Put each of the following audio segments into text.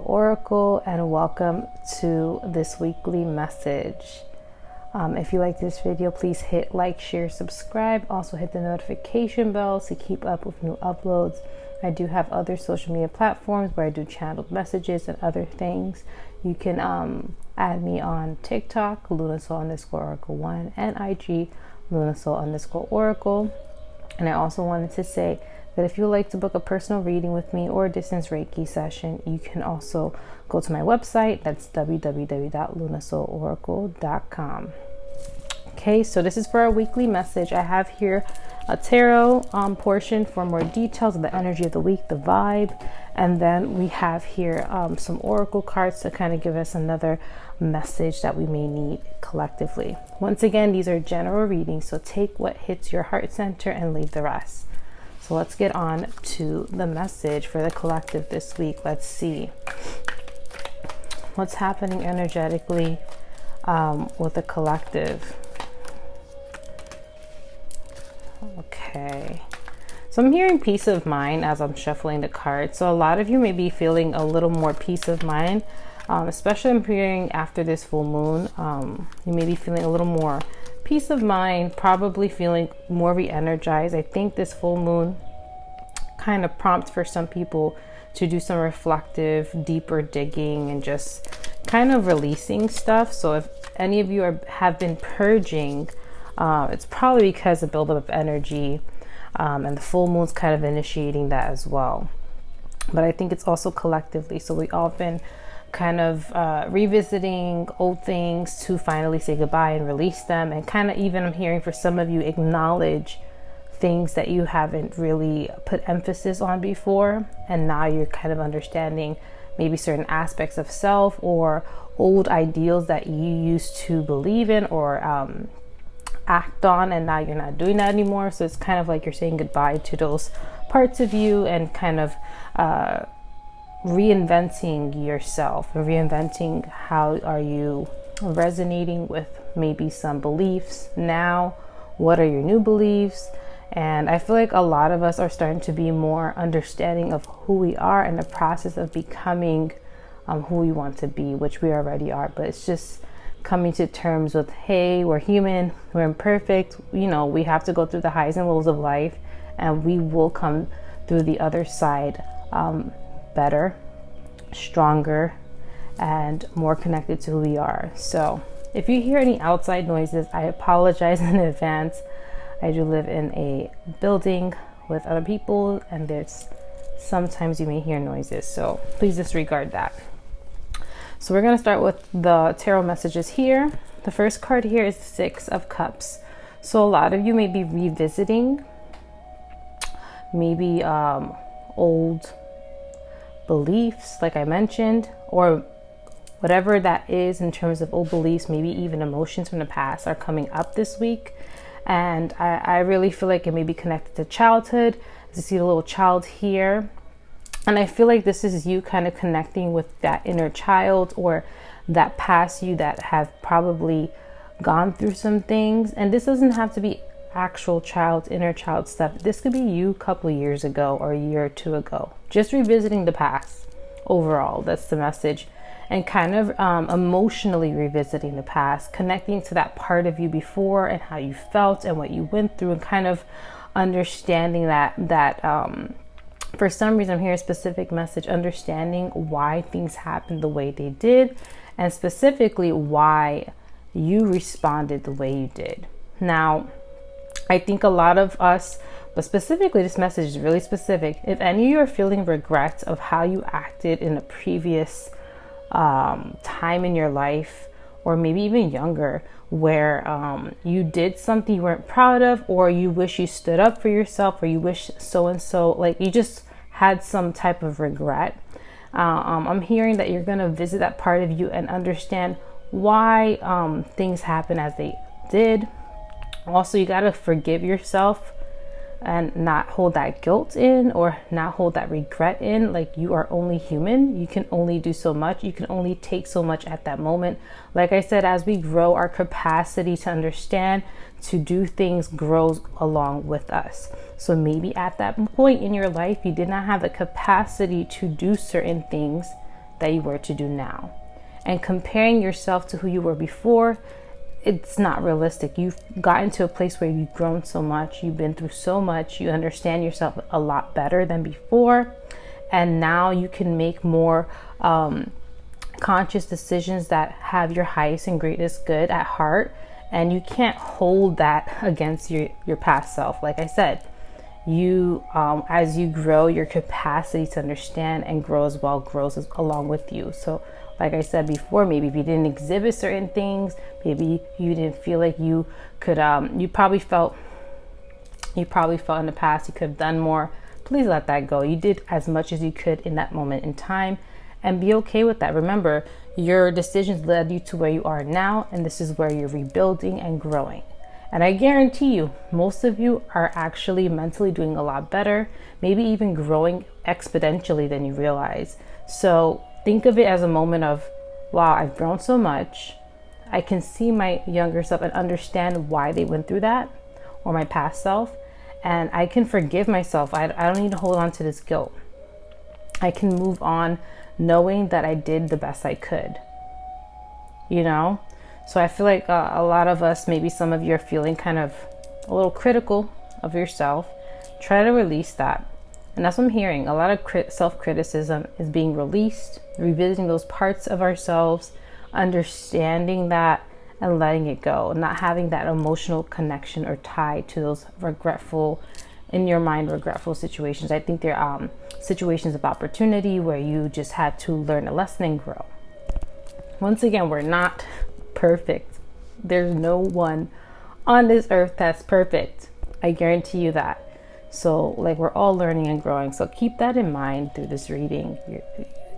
Oracle, and welcome to this weekly message. If you like this video, please hit like, share, subscribe. Also hit the notification bell to keep up with new uploads. I do have other social media platforms where I do channeled messages and other things. You can add me on TikTok, lunasol_oracle1, and IG, lunasol_oracle. And I also wanted to say that if you would like to book a personal reading with me or a distance Reiki session, you can also go to my website. That's www.lunasoloracle.com. Okay, so this is for our weekly message. I have here a tarot portion for more details of the energy of the week, the vibe. And then we have here some oracle cards to kind of give us another message that we may need collectively. Once again, these are general readings, so take what hits your heart center and leave the rest. So let's get on to the message for the collective this week. Let's see what's happening energetically with the collective. Okay. So I'm hearing peace of mind as I'm shuffling the cards. So a lot of you may be feeling a little more peace of mind, especially I'm hearing after this full moon. You may be feeling a little more peace of mind, probably feeling more re-energized. I think this full moon kind of prompts for some people to do some reflective, deeper digging and just kind of releasing stuff. So if any of you have been purging, it's probably because of buildup of energy, and the full moon's kind of initiating that as well. But I think it's also collectively. So we all been kind of revisiting old things to finally say goodbye and release them, and kind of even I'm hearing for some of you acknowledge things that you haven't really put emphasis on before, and now you're kind of understanding maybe certain aspects of self or old ideals that you used to believe in or act on, and now you're not doing that anymore. So it's kind of like you're saying goodbye to those parts of you and kind of reinventing yourself, reinventing how are you resonating with maybe some beliefs now, what are your new beliefs. And I feel like a lot of us are starting to be more understanding of who we are in the process of becoming who we want to be, which we already are. But it's just coming to terms with, hey, we're human, we're imperfect, you know, we have to go through the highs and lows of life, and we will come through the other side better, stronger, and more connected to who we are. So if you hear any outside noises, I apologize in advance. I do live in a building with other people, and there's sometimes you may hear noises, so please disregard that. So we're going to start with the tarot messages here. The first card here is the Six of Cups. So a lot of you may be revisiting maybe old beliefs, like I mentioned, or whatever that is in terms of old beliefs, maybe even emotions from the past are coming up this week. And I really feel like it may be connected to childhood. As you see the little child here. And I feel like this is you kind of connecting with that inner child or that past you that have probably gone through some things. And this doesn't have to be actual child, inner child stuff. This could be you a couple of years ago or a year or two ago. Just revisiting the past overall. That's the message. And kind of emotionally revisiting the past, connecting to that part of you before and how you felt and what you went through, and kind of understanding that for some reason I'm hearing a specific message, understanding why things happened the way they did, and specifically why you responded the way you did. Now, I think a lot of us, but specifically this message is really specific. If any of you are feeling regret of how you acted in a previous time in your life, or maybe even younger, where you did something you weren't proud of, or you wish you stood up for yourself, or you wish so-and-so, like you just had some type of regret. I'm hearing that you're going to visit that part of you and understand why things happen as they did. Also, you got to forgive yourself and not hold that guilt in, or not hold that regret in. Like, you are only human. You can only do so much. You can only take so much at that moment. Like I said, as we grow, our capacity to understand, to do things grows along with us. So maybe at that point in your life, you did not have the capacity to do certain things that you were to do now. And comparing yourself to who you were before, it's not realistic. You've gotten to a place where you've grown so much, you've been through so much, you understand yourself a lot better than before. And now you can make more conscious decisions that have your highest and greatest good at heart. And you can't hold that against your past self. Like I said, you as you grow, your capacity to understand and grow as well grows along with you. So like I said before, maybe if you didn't exhibit certain things, maybe you didn't feel like you could you probably felt in the past you could have done more. Please let that go. You did as much as you could in that moment in time, and be okay with that. Remember, your decisions led you to where you are now, and this is where you're rebuilding and growing. And I guarantee you, most of you are actually mentally doing a lot better, maybe even growing exponentially than you realize. So think of it as a moment of, wow, I've grown so much. I can see my younger self and understand why they went through that, or my past self. And I can forgive myself. I don't need to hold on to this guilt. I can move on knowing that I did the best I could, you know? So I feel like a lot of us, maybe some of you are feeling kind of a little critical of yourself. Try to release that. And that's what I'm hearing. A lot of self-criticism is being released, revisiting those parts of ourselves, understanding that and letting it go, not having that emotional connection or tie to those regretful, in your mind, regretful situations. I think they're situations of opportunity where you just had to learn a lesson and grow. Once again, we're not perfect. There's no one on this earth that's perfect. I guarantee you that. So like, we're all learning and growing. So keep that in mind through this reading.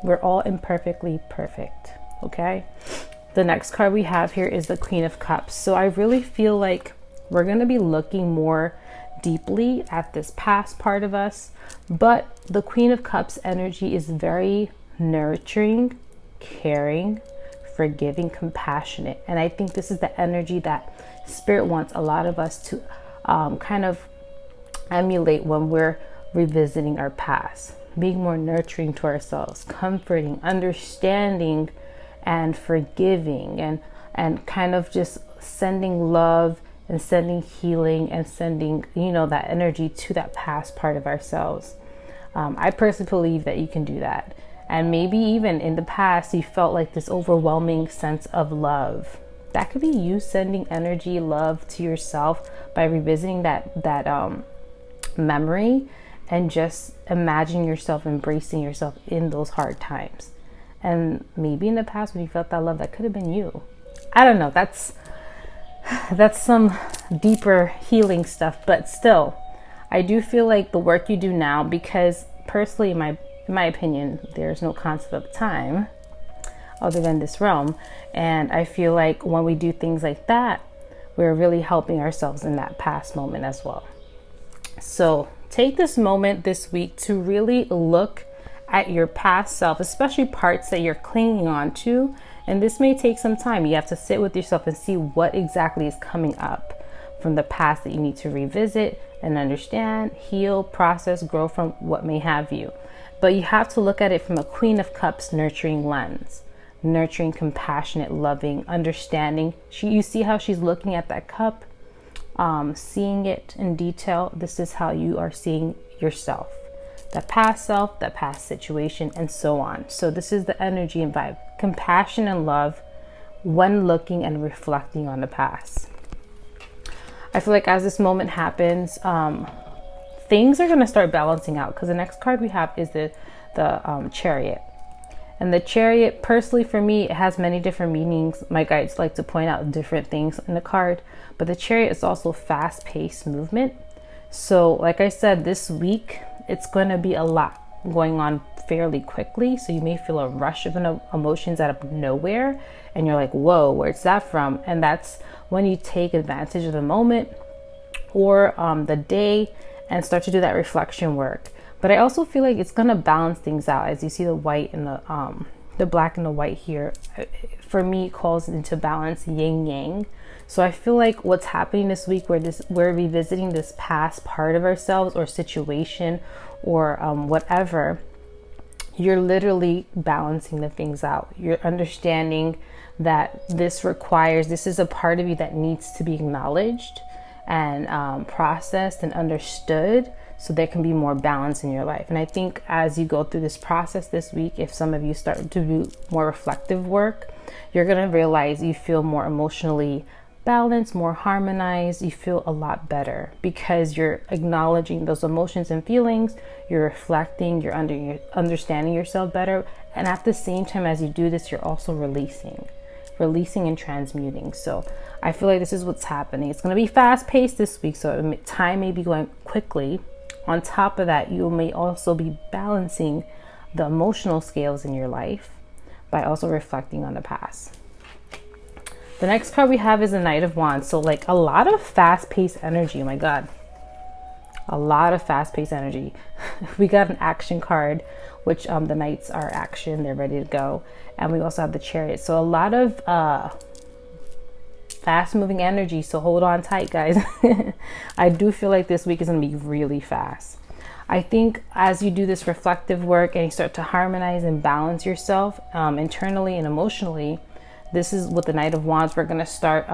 We're all imperfectly perfect. Okay. The next card we have here is the Queen of Cups. So I really feel like we're going to be looking more deeply at this past part of us, but the Queen of Cups energy is very nurturing, caring, forgiving, compassionate. And I think this is the energy that Spirit wants a lot of us to kind of emulate when we're revisiting our past, being more nurturing to ourselves, comforting, understanding, and forgiving, and kind of just sending love and sending healing and sending, you know, that energy to that past part of ourselves. I personally believe that you can do that. And maybe even in the past, you felt like this overwhelming sense of love. That could be you sending energy, love to yourself by revisiting that memory and just imagining yourself embracing yourself in those hard times. And maybe in the past when you felt that love, that could have been you. I don't know. That's some deeper healing stuff. But still, I do feel like the work you do now, because personally, in my opinion, there's no concept of time other than this realm. And I feel like when we do things like that, we're really helping ourselves in that past moment as well. So take this moment this week to really look at your past self, especially parts that you're clinging on to. And this may take some time. You have to sit with yourself and see what exactly is coming up from the past that you need to revisit and understand, heal, process, grow from, what may have you. But you have to look at it from a Queen of Cups nurturing lens, nurturing, compassionate, loving, understanding. You see how she's looking at that cup, seeing it in detail. This is how you are seeing yourself. That past self, that past situation, and so on. So this is the energy and vibe. Compassion and love when looking and reflecting on the past. I feel like as this moment happens, things are going to start balancing out, because the next card we have is the Chariot. And the Chariot, personally for me, it has many different meanings. My guides like to point out different things in the card. But the Chariot is also fast-paced movement. So like I said, this week, it's going to be a lot going on fairly quickly. So you may feel a rush of emotions out of nowhere. And you're like, whoa, where's that from? And that's when you take advantage of the moment or the day and start to do that reflection work. But I also feel like it's going to balance things out. As you see the white and the black and the white here, for me, it calls into balance, yin yang. So I feel like what's happening this week, we're revisiting this past part of ourselves or situation or whatever. you're literally balancing the things out. You're understanding that this is a part of you that needs to be acknowledged and processed and understood, so there can be more balance in your life. And I think as you go through this process this week, if some of you start to do more reflective work, you're going to realize you feel more emotionally balanced, more harmonized. You feel a lot better because you're acknowledging those emotions and feelings, you're reflecting, you're understanding yourself better. And at the same time as you do this, you're also releasing and transmuting. So I feel like this is what's happening. It's going to be fast paced this week, so time may be going quickly. On top of that, you may also be balancing the emotional scales in your life by also reflecting on the past. The next card we have is the Knight of Wands. So like a lot of fast-paced energy. Oh my God. A lot of fast-paced energy. We got an action card, which the Knights are action. They're ready to go. And we also have the Chariot. So a lot of fast-moving energy. So hold on tight, guys. I do feel like this week is going to be really fast. I think as you do this reflective work and you start to harmonize and balance yourself internally and emotionally, this is with the Knight of Wands, we're going to start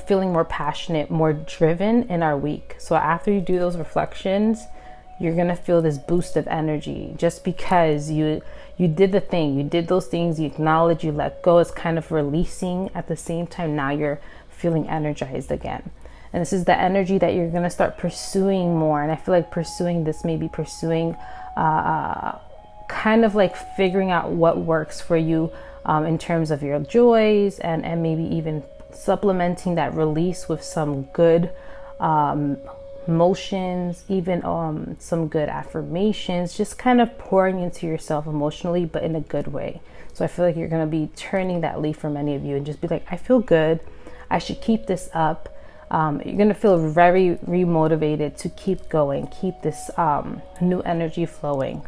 feeling more passionate, more driven in our week. So after you do those reflections, you're going to feel this boost of energy just because you did the thing, you did those things, you acknowledge, you let go. It's kind of releasing at the same time. Now you're feeling energized again. And this is the energy that you're going to start pursuing more. And I feel like pursuing this, maybe pursuing kind of like figuring out what works for you in terms of your joys, and maybe even supplementing that release with some good emotions, even some good affirmations, just kind of pouring into yourself emotionally, but in a good way. So I feel like you're going to be turning that leaf for many of you and just be like, I feel good. I should keep this up. You're going to feel very remotivated to keep going, keep this new energy flowing.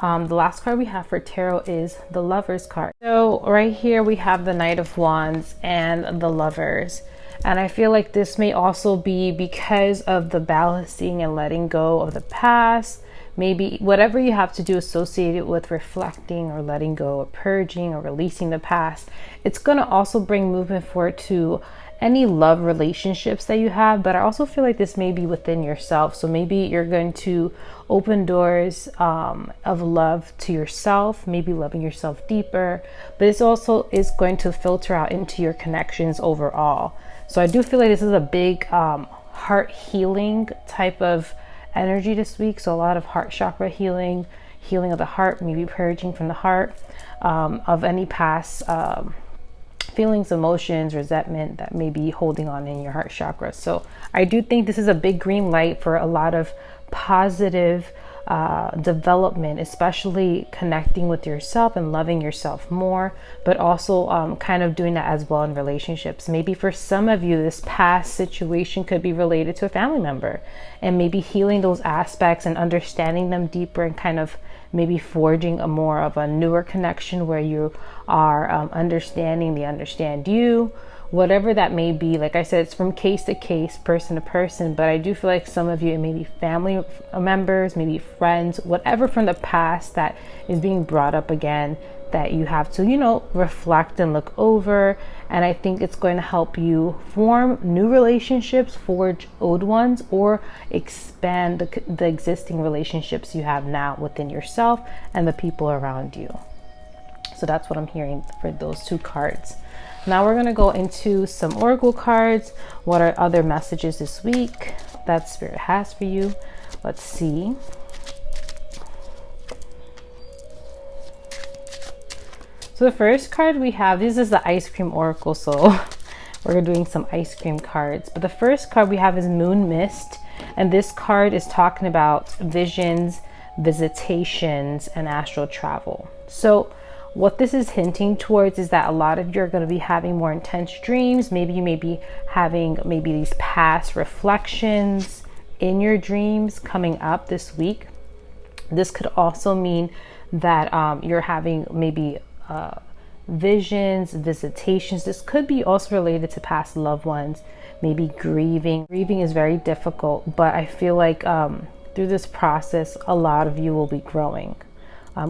The last card we have for tarot is the Lovers card. So right here we have the Knight of Wands and the Lovers. And I feel like this may also be because of the balancing and letting go of the past. Maybe whatever you have to do associated with reflecting or letting go or purging or releasing the past. It's going to also bring movement forward to any love relationships that you have, but I also feel like this may be within yourself. So maybe you're going to open doors of love to yourself, maybe loving yourself deeper, but it's also is going to filter out into your connections overall. So I do feel like this is a big heart healing type of energy this week. So a lot of heart chakra healing of the heart, maybe purging from the heart of any past feelings, emotions, resentment that may be holding on in your heart chakra. So I do think this is a big green light for a lot of positive development, especially connecting with yourself and loving yourself more, but also kind of doing that as well in relationships. Maybe for some of you, this past situation could be related to a family member, and maybe healing those aspects and understanding them deeper and kind of maybe forging a more of a newer connection where you are understanding, they understand you, whatever that may be. Like I said, it's from case to case, person to person, but I do feel like some of you, maybe family members, maybe friends, whatever from the past that is being brought up again, that you have to, reflect and look over. And I think it's going to help you form new relationships, forge old ones, or expand the existing relationships you have now within yourself and the people around you. So that's what I'm hearing for those two cards. Now we're going to go into some oracle cards. What are other messages this week that Spirit has for you? Let's see. So the first card we have, this is the ice cream oracle. So we're doing some ice cream cards. But the first card we have is Moon Mist. And this card is talking about visions, visitations, and astral travel. So what this is hinting towards is that a lot of you are going to be having more intense dreams. Maybe you may be having these past reflections in your dreams coming up this week. This could also mean that you're having maybe visions, visitations. This could be also related to past loved ones, maybe grieving. Grieving is very difficult, but I feel like through this process, a lot of you will be growing,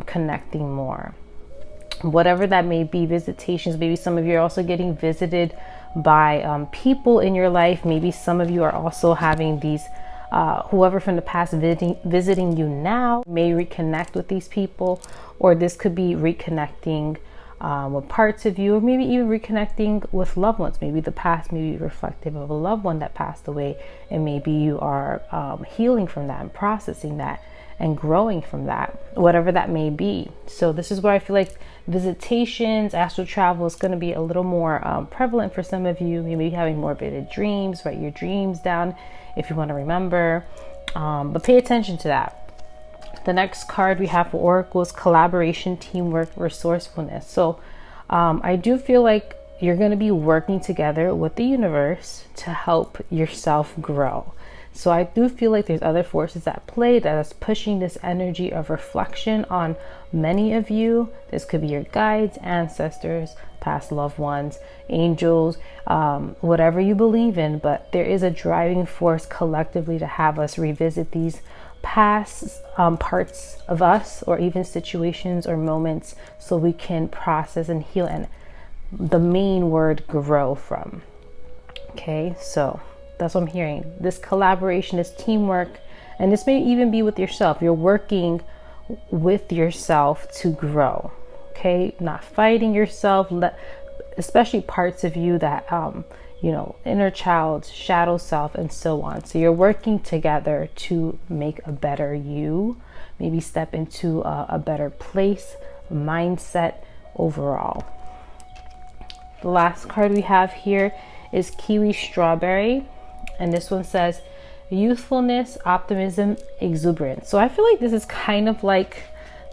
connecting more. Whatever that may be, visitations, maybe some of you are also getting visited by people in your life. Maybe some of you are also having these whoever from the past visiting you now may reconnect with these people, or this could be reconnecting with parts of you, or maybe even reconnecting with loved ones. Maybe the past may be reflective of a loved one that passed away, and maybe you are healing from that and processing that and growing from that, whatever that may be. So this is where I feel like visitations, astral travel is going to be a little more prevalent for some of you. Maybe having more vivid dreams. Write your dreams down if you want to remember, but pay attention to that. The next card we have for Oracle is collaboration, teamwork, resourcefulness. So I do feel like you're going to be working together with the universe to help yourself grow. So I do feel like there's other forces at play that is pushing this energy of reflection on many of you. This could be your guides, ancestors, past loved ones, angels, whatever you believe in. But there is a driving force collectively to have us revisit these past parts of us, or even situations or moments, so we can process and heal, and the main word, grow from. Okay, so that's what I'm hearing. This collaboration, this teamwork, and this may even be with yourself. You're working with yourself to grow. Okay, not fighting yourself, especially parts of you that, inner child, shadow self, and so on. So you're working together to make a better you, maybe step into a better place, mindset overall. The last card we have here is Kiwi Strawberry. And this one says youthfulness, optimism, exuberance. So I feel like this is kind of like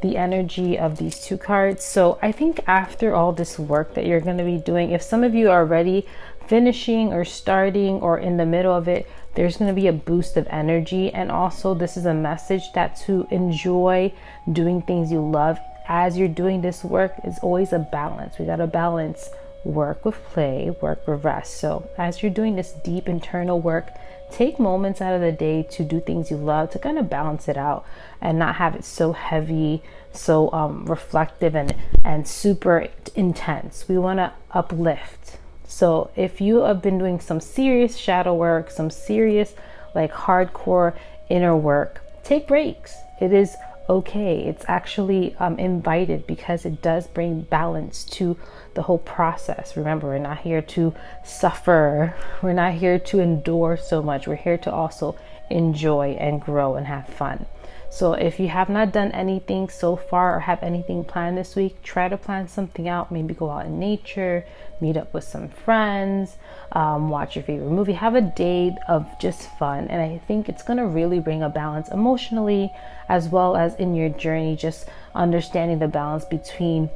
the energy of these two cards. So I think after all this work that you're going to be doing, if some of you are already finishing or starting or in the middle of it, there's going to be a boost of energy. And also this is a message that to enjoy doing things you love as you're doing this work is always a balance. We got to balance work with play, work with rest. So as you're doing this deep internal work, take moments out of the day to do things you love, to kind of balance it out and not have it so heavy, so reflective and super intense. We want to uplift. So if you have been doing some serious shadow work, some serious like hardcore inner work, take breaks. It is okay. It's actually invited, because it does bring balance to the whole process. Remember, we're not here to suffer. We're not here to endure so much. We're here to also enjoy and grow and have fun. So if you have not done anything so far or have anything planned this week, try to plan something out. Maybe go out in nature, meet up with some friends, watch your favorite movie, have a day of just fun. And I think it's going to really bring a balance emotionally, as well as in your journey, just understanding the balance between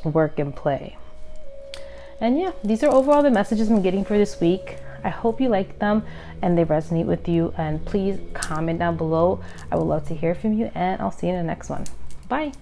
work and play. And yeah, these are overall the messages I'm getting for this week. I hope you like them and they resonate with you, and please comment down below. I would love to hear from you, and I'll see you in the next one. Bye.